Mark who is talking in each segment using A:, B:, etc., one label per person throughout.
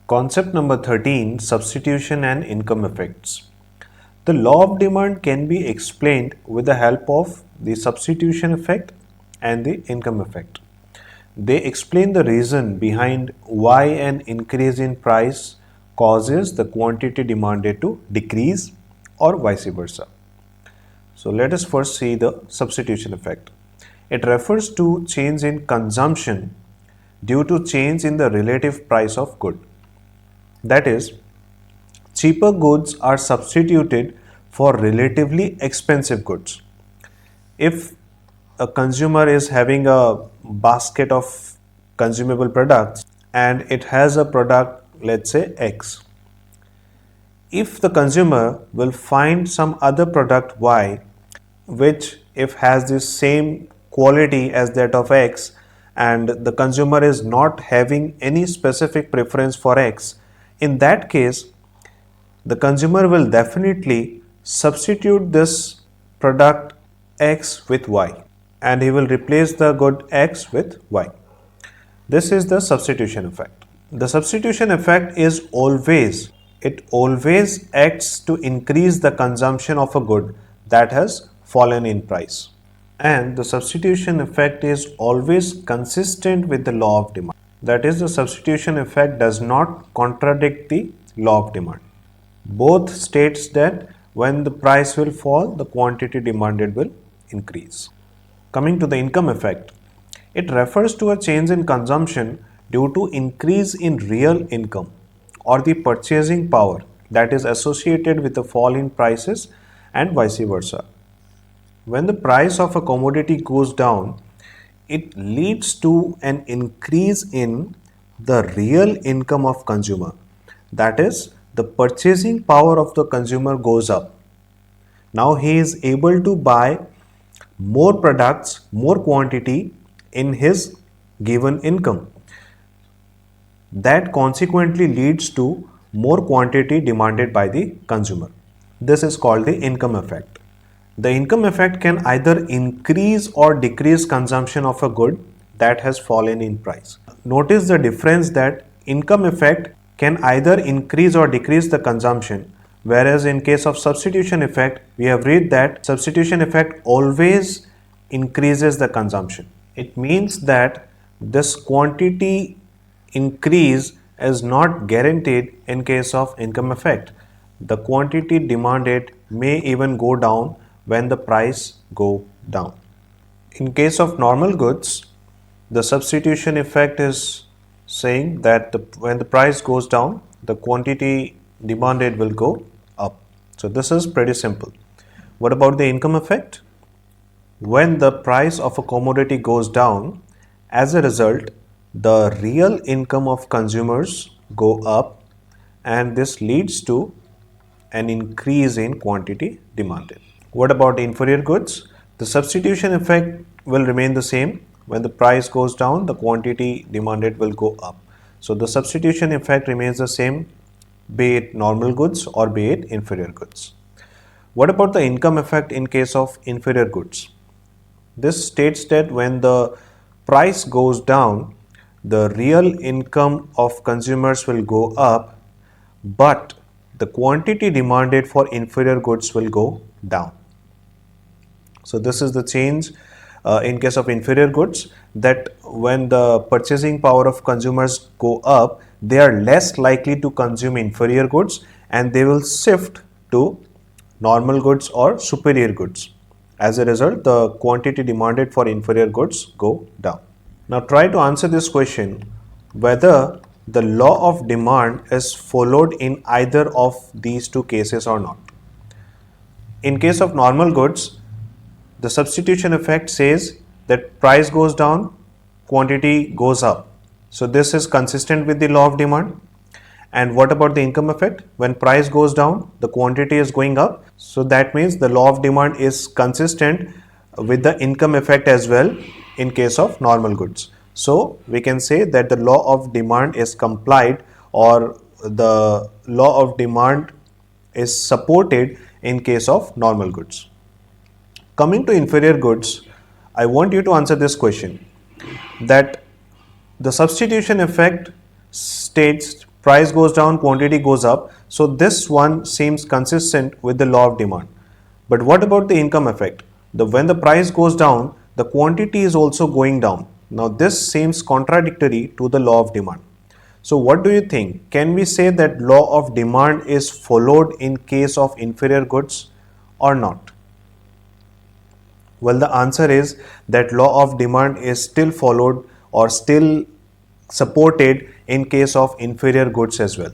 A: Concept number 13, substitution and income effects. The law of demand can be explained with the help of the substitution effect and the income effect. They explain the reason behind why an increase in price causes the quantity demanded to decrease or vice versa. So let us first see the substitution effect. It refers to change in consumption due to change in the relative price of good. That is, cheaper goods are substituted for relatively expensive goods. If a consumer is having a basket of consumable products and it has a product, let's say X, if the consumer will find some other product Y which if has the same quality as that of X and the consumer is not having any specific preference for X, in that case the consumer will definitely substitute this product X with Y and he will replace the good X with Y. This is the substitution effect. The substitution effect is always acts to increase the consumption of a good that has fallen in price. And the substitution effect is always consistent with the law of demand. That is, the substitution effect does not contradict the law of demand. Both states that when the price will fall, the quantity demanded will increase. Coming to the income effect, it refers to a change in consumption due to increase in real income or the purchasing power that is associated with the fall in prices and vice versa. When the price of a commodity goes down, it leads to an increase in the real income of consumer. That is, the purchasing power of the consumer goes up. Now he is able to buy more products, more quantity in his given income. That consequently leads to more quantity demanded by the consumer. This is called the income effect. The income effect can either increase or decrease consumption of a good that has fallen in price. Notice the difference that income effect can either increase or decrease the consumption, whereas in case of substitution effect, we have read that substitution effect always increases the consumption. It means that this quantity increase is not guaranteed in case of income effect. The quantity demanded may even go down when the price go down. In case of normal goods, the substitution effect is saying that when the price goes down, the quantity demanded will go up. So this is pretty simple. What about the income effect? When the price of a commodity goes down, as a result, the real income of consumers go up and this leads to an increase in quantity demanded. What about inferior goods? The substitution effect will remain the same. When the price goes down, the quantity demanded will go up. So the substitution effect remains the same, be it normal goods or be it inferior goods. What about the income effect in case of inferior goods? This states that when the price goes down, the real income of consumers will go up, but the quantity demanded for inferior goods will go down. So this is the change in case of inferior goods, that when the purchasing power of consumers go up, they are less likely to consume inferior goods and they will shift to normal goods or superior goods. As a result, the quantity demanded for inferior goods go down. Now try to answer this question whether the law of demand is followed in either of these two cases or not. In case of normal goods, the substitution effect says that price goes down, quantity goes up. So this is consistent with the law of demand. And what about the income effect? When price goes down, the quantity is going up. So that means the law of demand is consistent with the income effect as well in case of normal goods. So we can say that the law of demand is complied, or the law of demand is supported in case of normal goods. Coming to inferior goods, I want you to answer this question, that the substitution effect states Price goes down, quantity goes up. So this one seems consistent with the law of demand. But what about the income effect? When the price goes down, the quantity is also going down. Now this seems contradictory to the law of demand. So what do you think? Can we say that law of demand is followed in case of inferior goods or not? Well, the answer is that law of demand is still followed or still supported in case of inferior goods as well.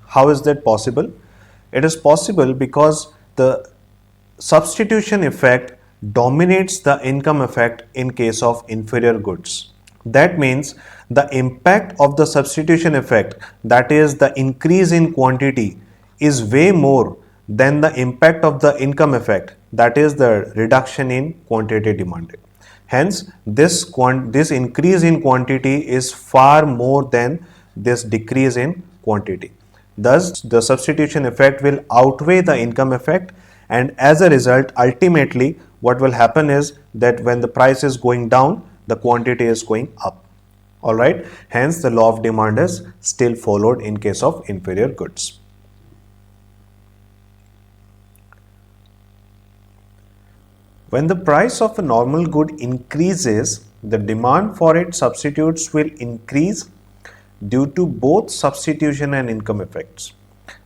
A: How is that possible? It is possible because the substitution effect dominates the income effect in case of inferior goods. That means the impact of the substitution effect, that is the increase in quantity, is way more than the impact of the income effect, that is the reduction in quantity demanded. Hence, this increase in quantity is far more than this decrease in quantity. Thus, the substitution effect will outweigh the income effect, and as a result, ultimately, what will happen is that when the price is going down, the quantity is going up. Alright, hence the law of demand is still followed in case of inferior goods. When the price of a normal good increases, the demand for its substitutes will increase due to both substitution and income effects.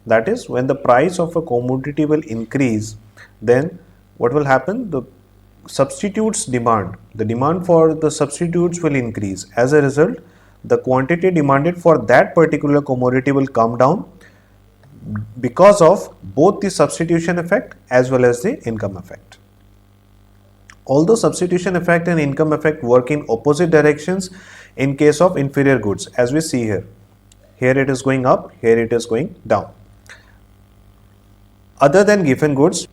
A: That is, when the price of a commodity will increase, then what will happen? The substitutes demand, the demand for the substitutes will increase. As a result, the quantity demanded for that particular commodity will come down because of both the substitution effect as well as the income effect. Although substitution effect and income effect work in opposite directions in case of inferior goods, as we see here. Here it is going up, here it is going down. Other than Giffen goods,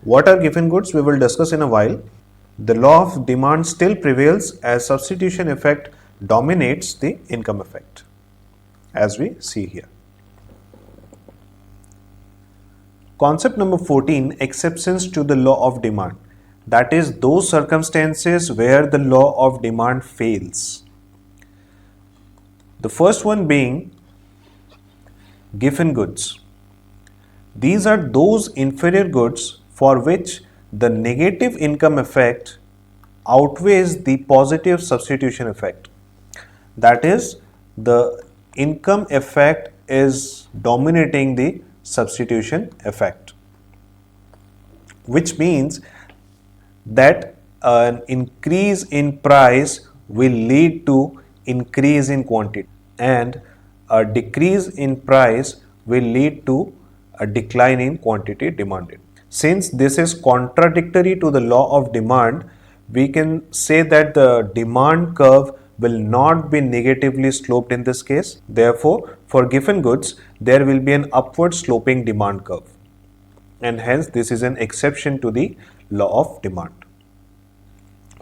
A: what are Giffen goods? We will discuss in a while. The law of demand still prevails as substitution effect dominates the income effect, as we see here. Concept number 14, exceptions to the law of demand. That is, those circumstances where the law of demand fails. The first one being Giffen goods. These are those inferior goods for which the negative income effect outweighs the positive substitution effect. That is, the income effect is dominating the substitution effect, which means that an increase in price will lead to increase in quantity and a decrease in price will lead to a decline in quantity demanded. Since this is contradictory to the law of demand, we can say that the demand curve will not be negatively sloped in this case. Therefore, for Giffen goods, there will be an upward sloping demand curve, and hence this is an exception to the law of demand.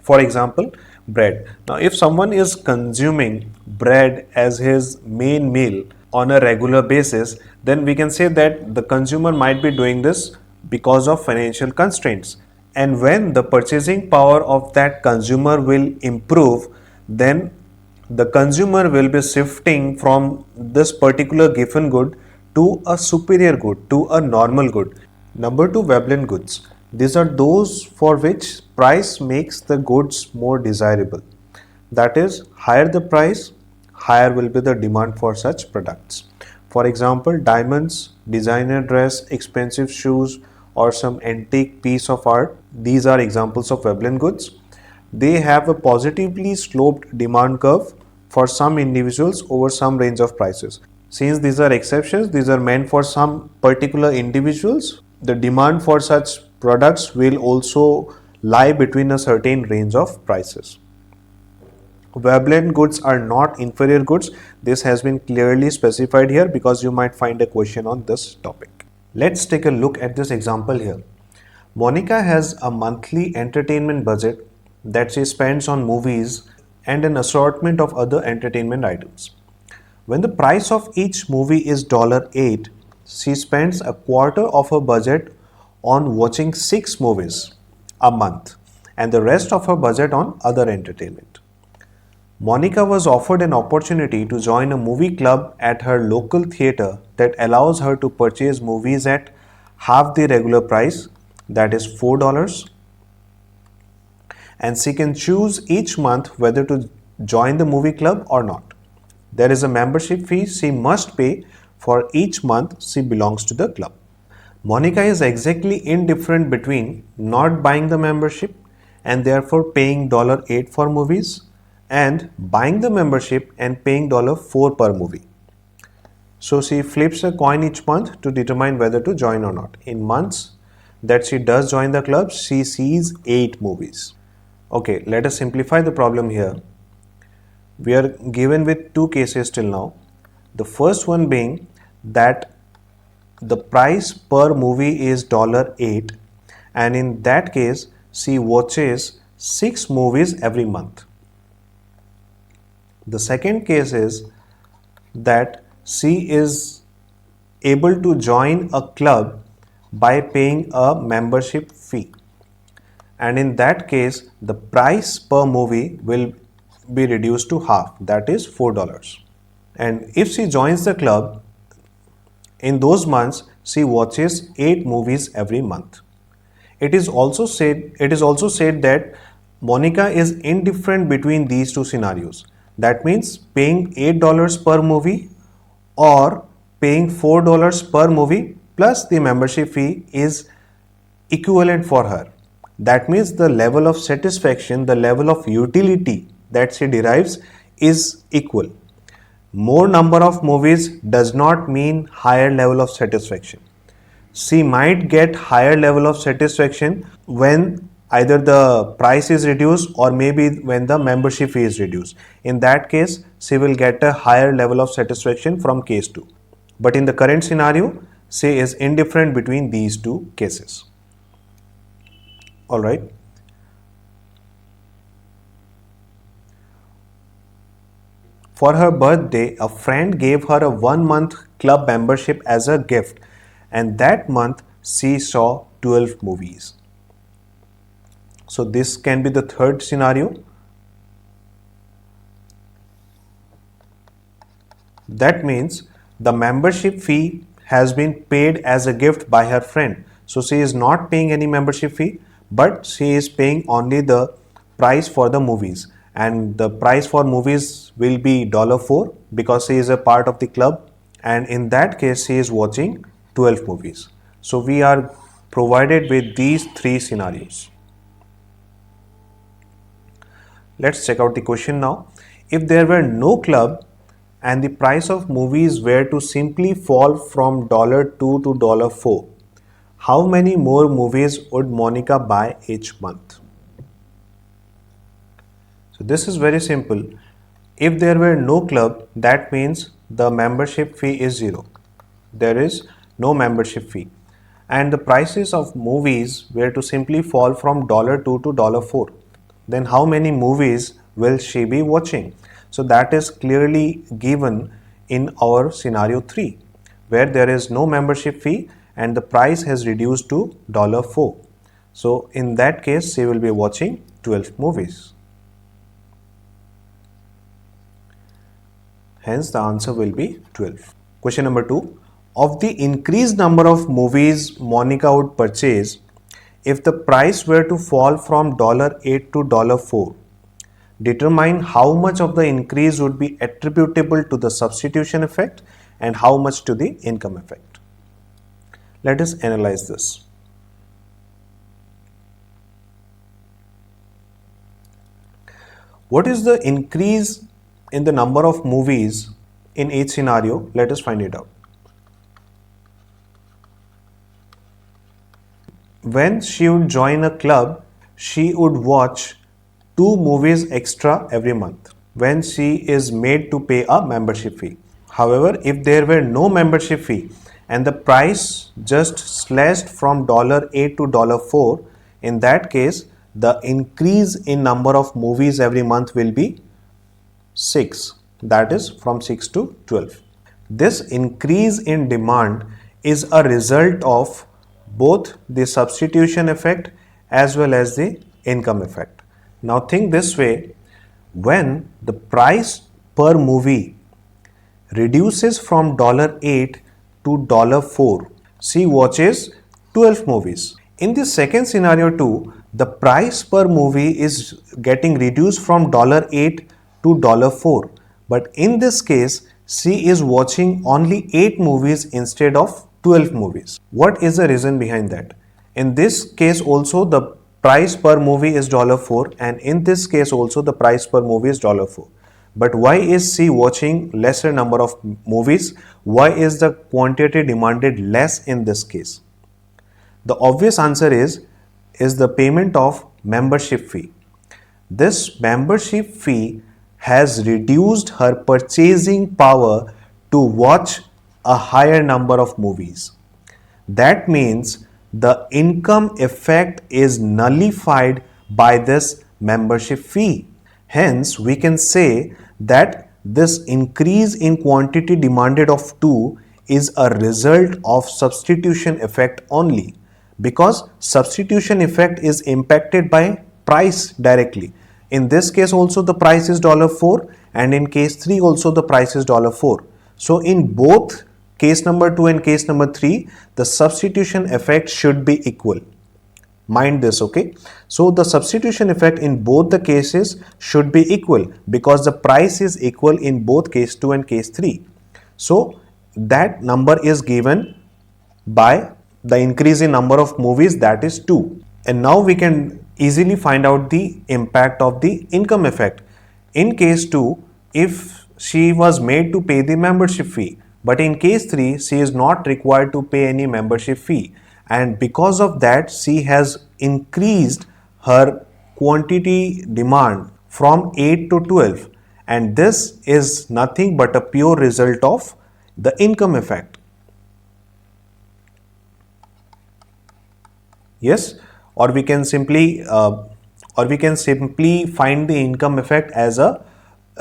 A: For example, bread. Now, if someone is consuming bread as his main meal on a regular basis, then we can say that the consumer might be doing this because of financial constraints. And when the purchasing power of that consumer will improve, then the consumer will be shifting from this particular Giffen good to a superior good, to a normal good. Number 2, Veblen goods. These are those for which price makes the goods more desirable. That is, higher the price, higher will be the demand for such products. For example, diamonds, designer dress, expensive shoes, or some antique piece of art. These are examples of Veblen goods. They have a positively sloped demand curve for some individuals over some range of prices. Since these are exceptions, these are meant for some particular individuals, the demand for such products will also lie between a certain range of prices. Veblen goods are not inferior goods. This has been clearly specified here because you might find a question on this topic. Let's take a look at this example here. Monica has a monthly entertainment budget that she spends on movies and an assortment of other entertainment items. When the price of each movie is $8, she spends a quarter of her budget on watching 6 movies a month and the rest of her budget on other entertainment. Monica was offered an opportunity to join a movie club at her local theater that allows her to purchase movies at half the regular price, that is $4, and she can choose each month whether to join the movie club or not. There is a membership fee she must pay for each month she belongs to the club. Monica is exactly indifferent between not buying the membership and therefore paying $8 for movies and buying the membership and paying $4 per movie. So she flips a coin each month to determine whether to join or not. In months that she does join the club, she sees 8 movies. Okay, let us simplify the problem here. We are given with 2 cases till now. The first one being that the price per movie is $8, and in that case she watches 6 movies every month. The second case is that she is able to join a club by paying a membership fee, and in that case the price per movie will be reduced to half, that is $4. And if she joins the club, in those months she watches 8 movies every month. It is also said that Monica is indifferent between these two scenarios. That means paying $8 per movie or paying $4 per movie plus the membership fee is equivalent for her. That means the level of satisfaction, the level of utility that she derives is equal. More number of movies does not mean higher level of satisfaction. She might get higher level of satisfaction when either the price is reduced or maybe when the membership fee is reduced. In that case, she will get a higher level of satisfaction from case 2. But in the current scenario, she is indifferent between these 2 cases. Alright. For her birthday, a friend gave her a 1-month club membership as a gift, and that month she saw 12 movies. So this can be the third scenario. That means the membership fee has been paid as a gift by her friend. So she is not paying any membership fee, but she is paying only the price for the movies. And the price for movies will be $4 because she is a part of the club. And in that case, she is watching 12 movies. So we are provided with these 3 scenarios. Let's check out the question now. If there were no club and the price of movies were to simply fall from $2 to $4, how many more movies would Monica buy each month? So this is very simple. If there were no club, that means the membership fee is 0. There is no membership fee. And the prices of movies were to simply fall from $2 to $4. Then how many movies will she be watching? So that is clearly given in our scenario 3, where there is no membership fee and the price has reduced to $4. So in that case, she will be watching 12 movies. Hence the answer will be 12. Question number 2. Of the increased number of movies Monica would purchase, if the price were to fall from $8 to $4, determine how much of the increase would be attributable to the substitution effect and how much to the income effect. Let us analyze this. What is the increase in the number of movies in each scenario? Let us find it out. When she would join a club, she would watch 2 movies extra every month when she is made to pay a membership fee. However, if there were no membership fee and the price just slashed from $8 to $4, in that case, the increase in number of movies every month will be 6, that is from 6 to 12. This increase in demand is a result of both the substitution effect as well as the income effect. Now think this way, When the price per movie reduces from $8 to $4, she watches 12 movies. In the second scenario too, the price per movie is getting reduced from $8 to $4. But in this case, she is watching only 8 movies instead of 12 movies. What is the reason behind that? In this case also the price per movie is $4, and in this case also the price per movie is $4. But why is she watching lesser number of movies? Why is the quantity demanded less in this case? The obvious answer is the payment of membership fee. This membership fee has reduced her purchasing power to watch a higher number of movies. That means the income effect is nullified by this membership fee. Hence, we can say that this increase in quantity demanded of 2 is a result of substitution effect only, because substitution effect is impacted by price directly. In this case also the price is $4, and in case 3 also the price is $4. So in both case number 2 and case number 3, the substitution effect should be equal. Mind this, okay? So the substitution effect in both the cases should be equal, because the price is equal in both case 2 and case 3. So that number is given by the increase in number of movies, that is 2. And now we can easily find out the impact of the income effect. In case 2, if she was made to pay the membership fee, but in case 3 she is not required to pay any membership fee, and because of that she has increased her quantity demand from 8 to 12, and this is nothing but a pure result of the income effect. Yes, or we can simply find the income effect as a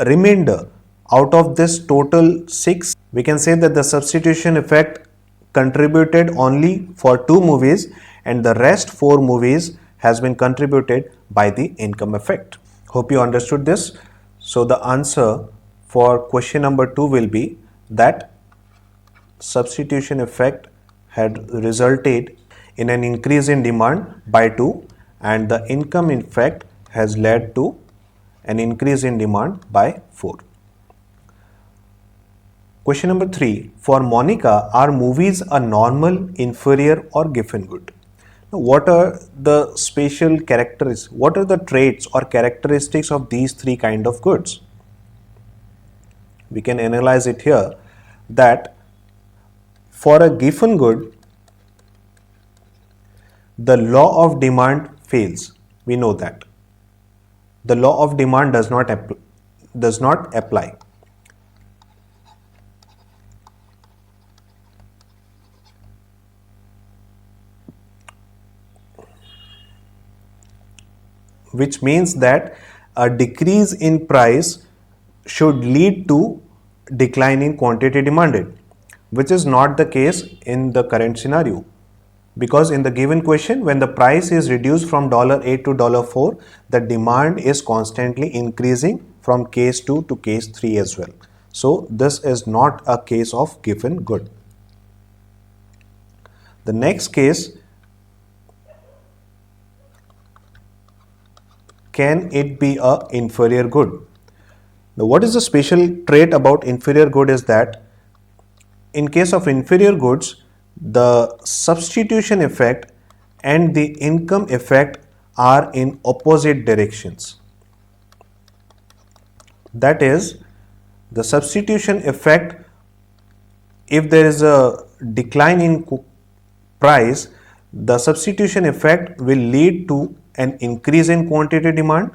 A: remainder out of this total 6. We can say that the substitution effect contributed only for 2 movies, and the rest 4 movies has been contributed by the income effect. Hope you understood this. So the answer for question number 2 will be that substitution effect had resulted in an increase in demand by 2, and the income effect has led to an increase in demand by 4. Question number 3. For Monica, are movies a normal, inferior or Giffen good? Now, what are the spatial characteristics? What are the traits or characteristics of these 3 kind of goods? We can analyze it here, that for a Giffen good, the law of demand fails. We know that the law of demand does not apply. Which means that a decrease in price should lead to decline in quantity demanded, which is not the case in the current scenario. Because in the given question, when the price is reduced from $8 to $4, the demand is constantly increasing from case 2 to case 3 as well. So this is not a case of Giffen good. The next case, can it be a inferior good? Now, what is the special trait about inferior good is that in case of inferior goods, the substitution effect and the income effect are in opposite directions. That is, the substitution effect, if there is a decline in price, the substitution effect will lead to an increase in quantity demand,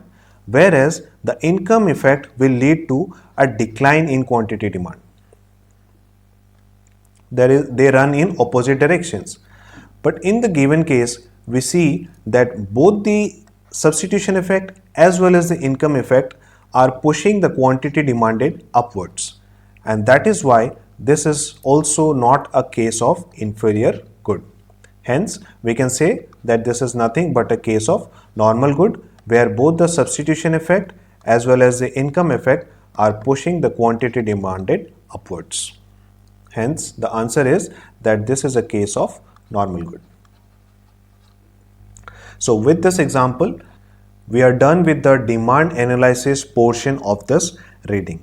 A: whereas the income effect will lead to a decline in quantity demand. They run in opposite directions. But in the given case, we see that both the substitution effect as well as the income effect are pushing the quantity demanded upwards, and that is why this is also not a case of inferior good. Hence, we can say that this is nothing but a case of normal good, where both the substitution effect as well as the income effect are pushing the quantity demanded upwards. Hence, the answer is that this is a case of normal good. So with this example, we are done with the demand analysis portion of this reading.